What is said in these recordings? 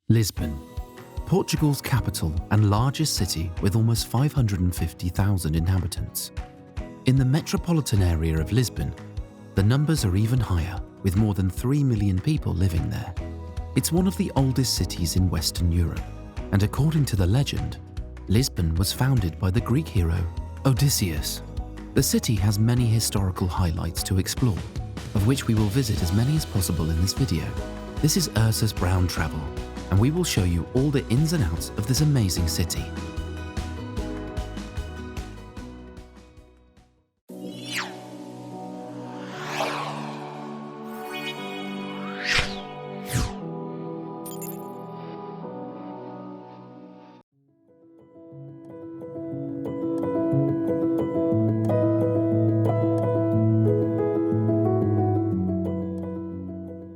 Lisbon, Portugal's capital and largest city with almost 550,000 inhabitants. In the metropolitan area of Lisbon, the numbers are even higher, with more than 3 million people living there. It's one of the oldest cities in Western Europe, and according to the legend, Lisbon was founded by the Greek hero Odysseus. The city has many historical highlights to explore, of which we will visit as many as possible in this video. This is Ursa's Brown Travel, and we will show you all the ins and outs of this amazing city.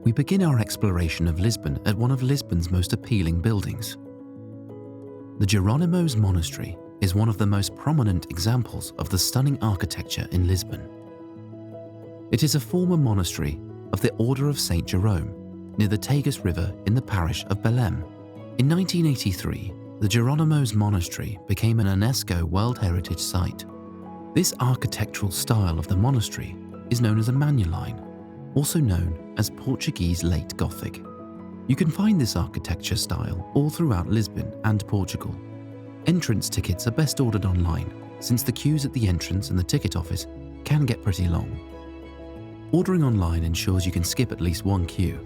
We begin our exploration of Lisbon at one of Lisbon's most appealing buildings. The Geronimos Monastery is one of the most prominent examples of the stunning architecture in Lisbon. It is a former monastery of the Order of St. Jerome near the Tagus River in the parish of Belém. In 1983, the Geronimos Monastery became an UNESCO World Heritage Site. This architectural style of the monastery is known as a Manueline, also known as Portuguese Late Gothic. You can find this architecture style all throughout Lisbon and Portugal. Entrance tickets are best ordered online, since the queues at the entrance and the ticket office can get pretty long. Ordering online ensures you can skip at least one queue.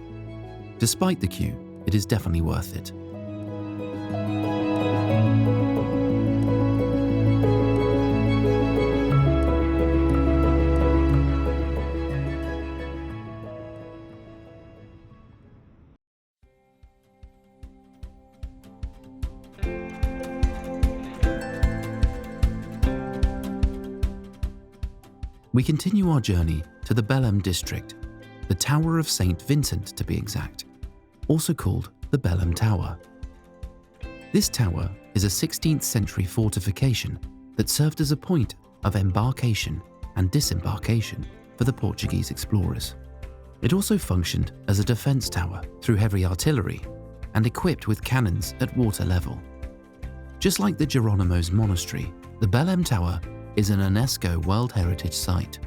Despite the queue, it is definitely worth it. We continue our journey to the Belém district, the Tower of St. Vincent to be exact, also called the Belém Tower. This tower is a 16th century fortification that served as a point of embarkation and disembarkation for the Portuguese explorers. It also functioned as a defense tower through heavy artillery and equipped with cannons at water level. Just like the Geronimos Monastery, the Belém Tower is an UNESCO World Heritage Site.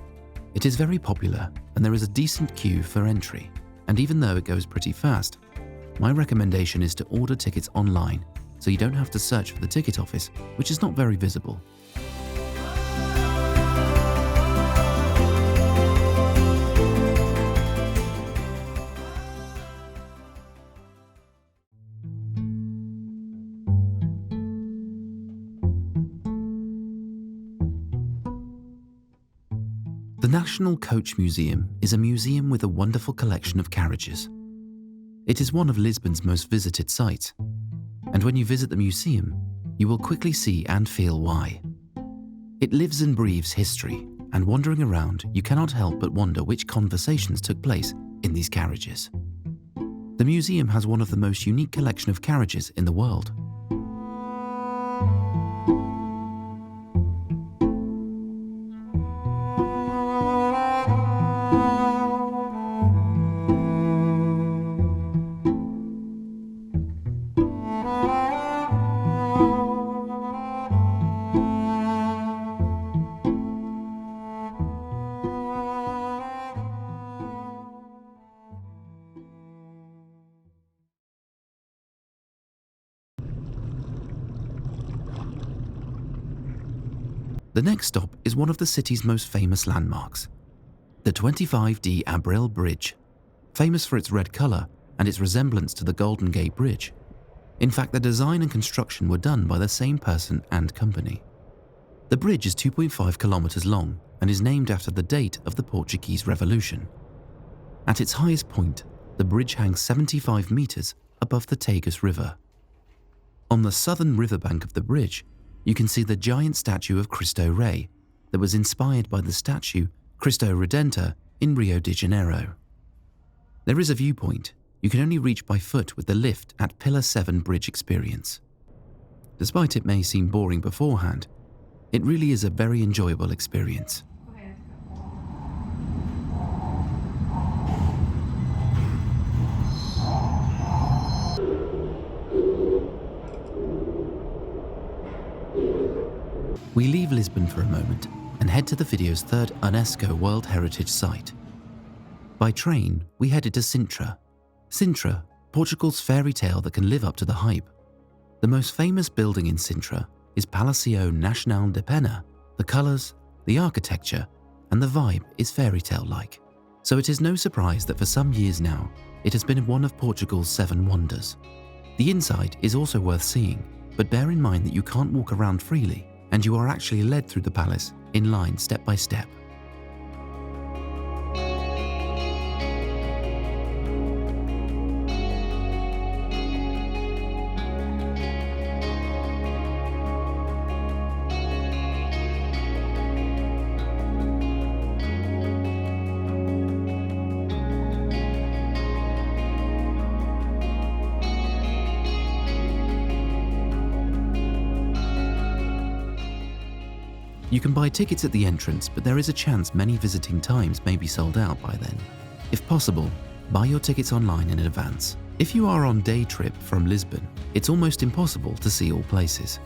It is very popular and there is a decent queue for entry, and even though it goes pretty fast, my recommendation is to order tickets online so you don't have to search for the ticket office, which is not very visible. The National Coach Museum is a museum with a wonderful collection of carriages. It is one of Lisbon's most visited sites, and when you visit the museum, you will quickly see and feel why. It lives and breathes history, and wandering around, you cannot help but wonder which conversations took place in these carriages. The museum has one of the most unique collection of carriages in the world. The next stop is one of the city's most famous landmarks, the 25D Abril Bridge, famous for its red colour and its resemblance to the Golden Gate Bridge. In fact, the design and construction were done by the same person and company. The bridge is 2.5 kilometres long and is named after the date of the Portuguese Revolution. At its highest point, the bridge hangs 75 metres above the Tagus River. On the southern riverbank of the bridge, you can see the giant statue of Cristo Rei that was inspired by the statue Cristo Redentor in Rio de Janeiro. There is a viewpoint you can only reach by foot with the lift at Pillar 7 Bridge Experience. Despite it may seem boring beforehand, it really is a very enjoyable experience. we leave Lisbon for a moment and head to the video's third UNESCO World Heritage Site. By train, we headed to Sintra. Sintra, Portugal's fairy tale that can live up to the hype. The most famous building in Sintra is Palácio Nacional de Pena. The colours, the architecture, and the vibe is fairy tale-like. So it is no surprise that for some years now, it has been one of Portugal's 7 wonders. The inside is also worth seeing, but bear in mind that you can't walk around freely, and you are actually led through the palace in line step by step. You can buy tickets at the entrance, but there is a chance many visiting times may be sold out by then. If possible, buy your tickets online in advance. If you are on day trip from Lisbon, it's almost impossible to see all places.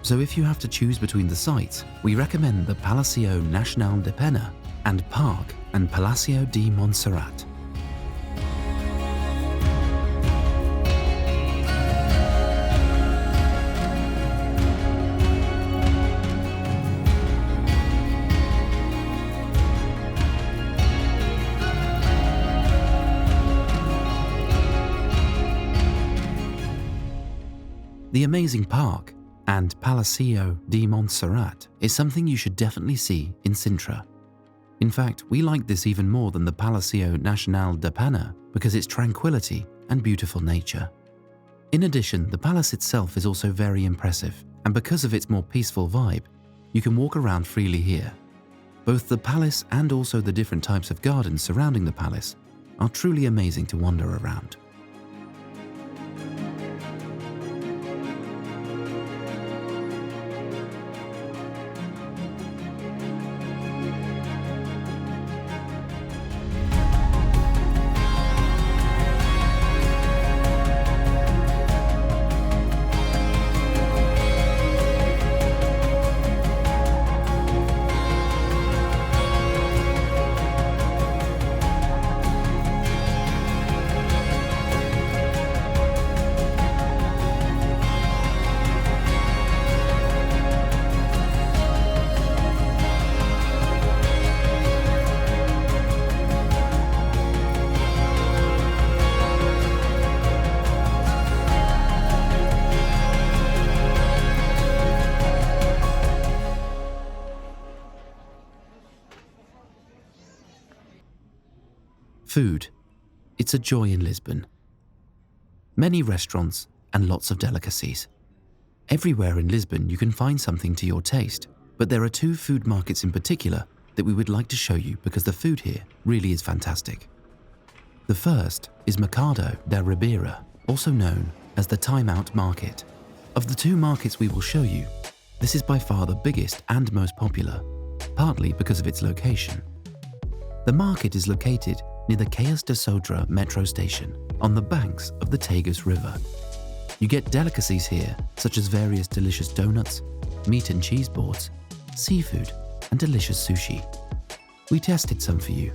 So if you have to choose between the sites, we recommend the Palácio Nacional de Pena and Parque and Palácio de Montserrat. The amazing park and Palácio de Montserrat is something you should definitely see in Sintra. In fact, we like this even more than the Palácio Nacional de Pena because its tranquility and beautiful nature. In addition, the palace itself is also very impressive, and because of its more peaceful vibe, you can walk around freely here. Both the palace and also the different types of gardens surrounding the palace are truly amazing to wander around. Food. It's a joy in Lisbon. Many restaurants and lots of delicacies. Everywhere in Lisbon you can find something to your taste, but there are 2 food markets in particular that we would like to show you because the food here really is fantastic. The first is Mercado da Ribeira, also known as the Time Out Market. Of the 2 markets we will show you, this is by far the biggest and most popular, partly because of its location. The market is located near the Caos de Sodré metro station on the banks of the Tagus River. You get delicacies here such as various delicious donuts, meat and cheese boards, seafood and delicious sushi. We tested some for you.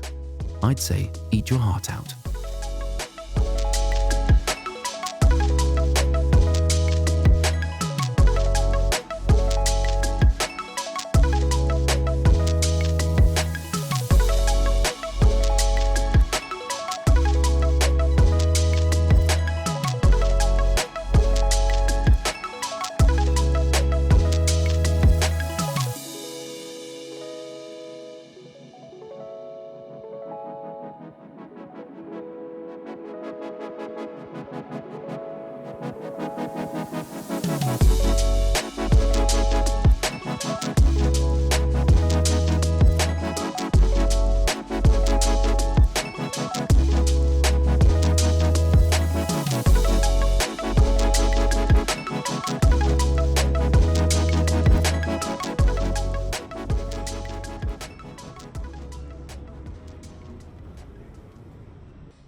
I'd say eat your heart out.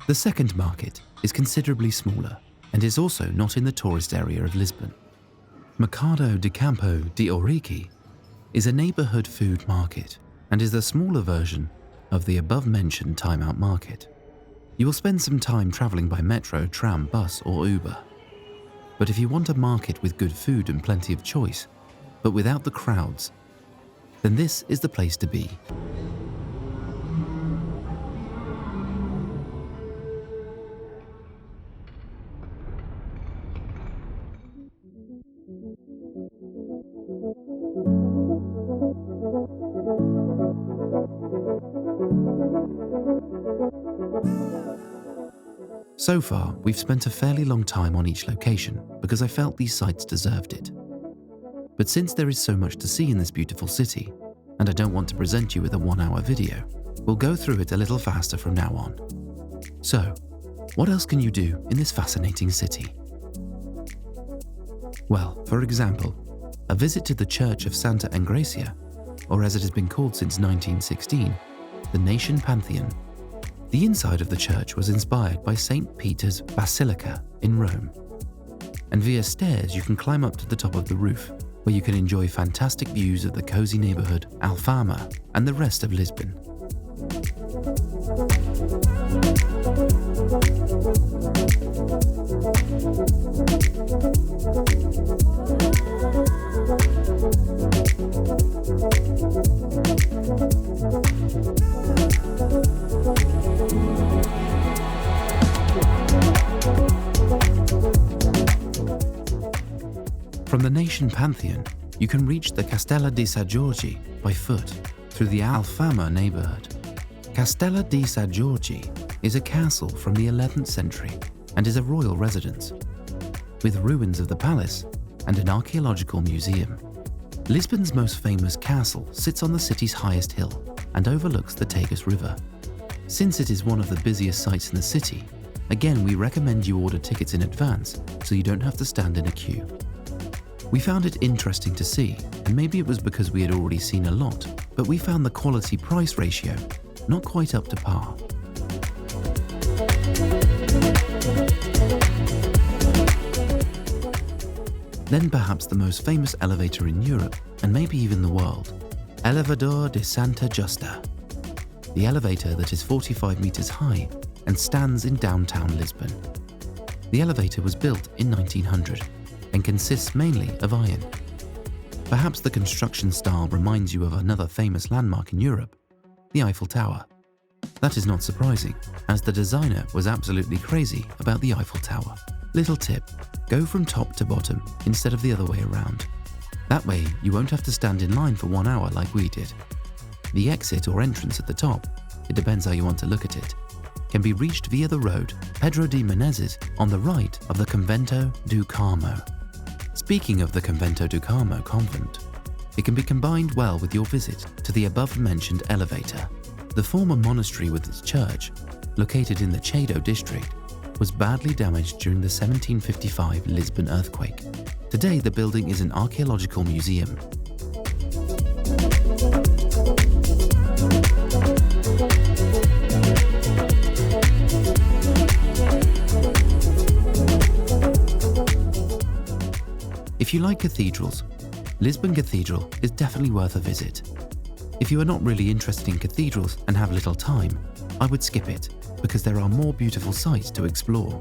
The second market is considerably smaller and is also not in the tourist area of Lisbon. Mercado de Campo de Ourique is a neighbourhood food market and is the smaller version of the above-mentioned time-out market. You will spend some time travelling by metro, tram, bus or Uber. But if you want a market with good food and plenty of choice, but without the crowds, then this is the place to be. So far, we've spent a fairly long time on each location because I felt these sites deserved it. But since there is so much to see in this beautiful city, and I don't want to present you with a 1-hour video, we'll go through it a little faster from now on. So, what else can you do in this fascinating city? Well, for example, a visit to the Church of Santa Engrácia, or as it has been called since 1916, the National Pantheon. The inside of the church was inspired by St. Peter's Basilica in Rome. And via stairs you can climb up to the top of the roof, where you can enjoy fantastic views of the cozy neighbourhood Alfama and the rest of Lisbon. From the National Pantheon, you can reach the Castelo de São Jorge by foot through the Alfama neighbourhood. Castelo de São Jorge is a castle from the 11th century and is a royal residence, with ruins of the palace and an archaeological museum. Lisbon's most famous castle sits on the city's highest hill and overlooks the Tagus River. Since it is one of the busiest sites in the city, again we recommend you order tickets in advance so you don't have to stand in a queue. We found it interesting to see, and maybe it was because we had already seen a lot, but we found the quality-price ratio not quite up to par. Then perhaps the most famous elevator in Europe, and maybe even the world, Elevador de Santa Justa. The elevator that is 45 meters high and stands in downtown Lisbon. The elevator was built in 1900 and consists mainly of iron. Perhaps the construction style reminds you of another famous landmark in Europe, the Eiffel Tower. That is not surprising, as the designer was absolutely crazy about the Eiffel Tower. Little tip, go from top to bottom instead of the other way around. That way you won't have to stand in line for 1 hour like we did. The exit or entrance at the top, it depends how you want to look at it, can be reached via the road Pedro de Menezes on the right of the Convento do Carmo. Speaking of the Convento do Carmo convent, it can be combined well with your visit to the above-mentioned elevator. The former monastery with its church, located in the Chado district, was badly damaged during the 1755 Lisbon earthquake. Today the building is an archaeological museum. If you like cathedrals, Lisbon Cathedral is definitely worth a visit. If you are not really interested in cathedrals and have little time, I would skip it, because there are more beautiful sites to explore.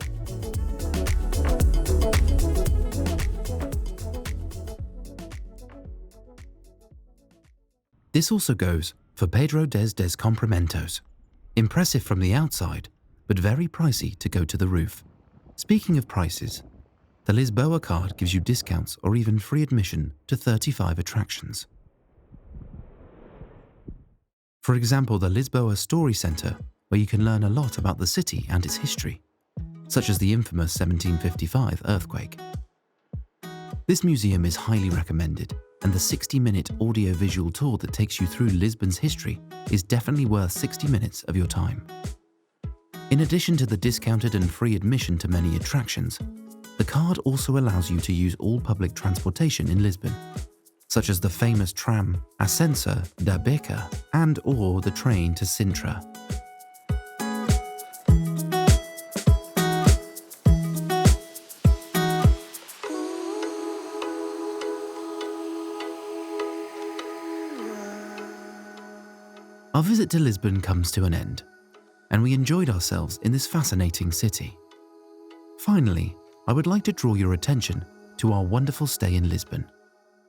This also goes for Pedro des Comprimentos. Impressive from the outside, but very pricey to go to the roof. Speaking of prices, the Lisboa card gives you discounts or even free admission to 35 attractions. For example, the Lisboa Story Centre, where you can learn a lot about the city and its history, such as the infamous 1755 earthquake. This museum is highly recommended, and the 60-minute audio-visual tour that takes you through Lisbon's history is definitely worth 60 minutes of your time. In addition to the discounted and free admission to many attractions, the card also allows you to use all public transportation in Lisbon, such as the famous tram Ascensor da Beca and/or the train to Sintra. Our visit to Lisbon comes to an end, and we enjoyed ourselves in this fascinating city. Finally, I would like to draw your attention to our wonderful stay in Lisbon.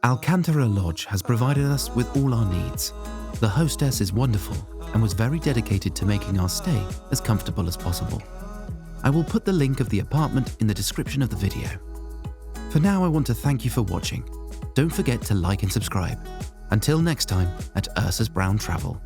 Alcantara Lodge has provided us with all our needs. The hostess is wonderful and was very dedicated to making our stay as comfortable as possible. I will put the link of the apartment in the description of the video. For now, I want to thank you for watching. Don't forget to like and subscribe. Until next time at Ursus Brown Travel.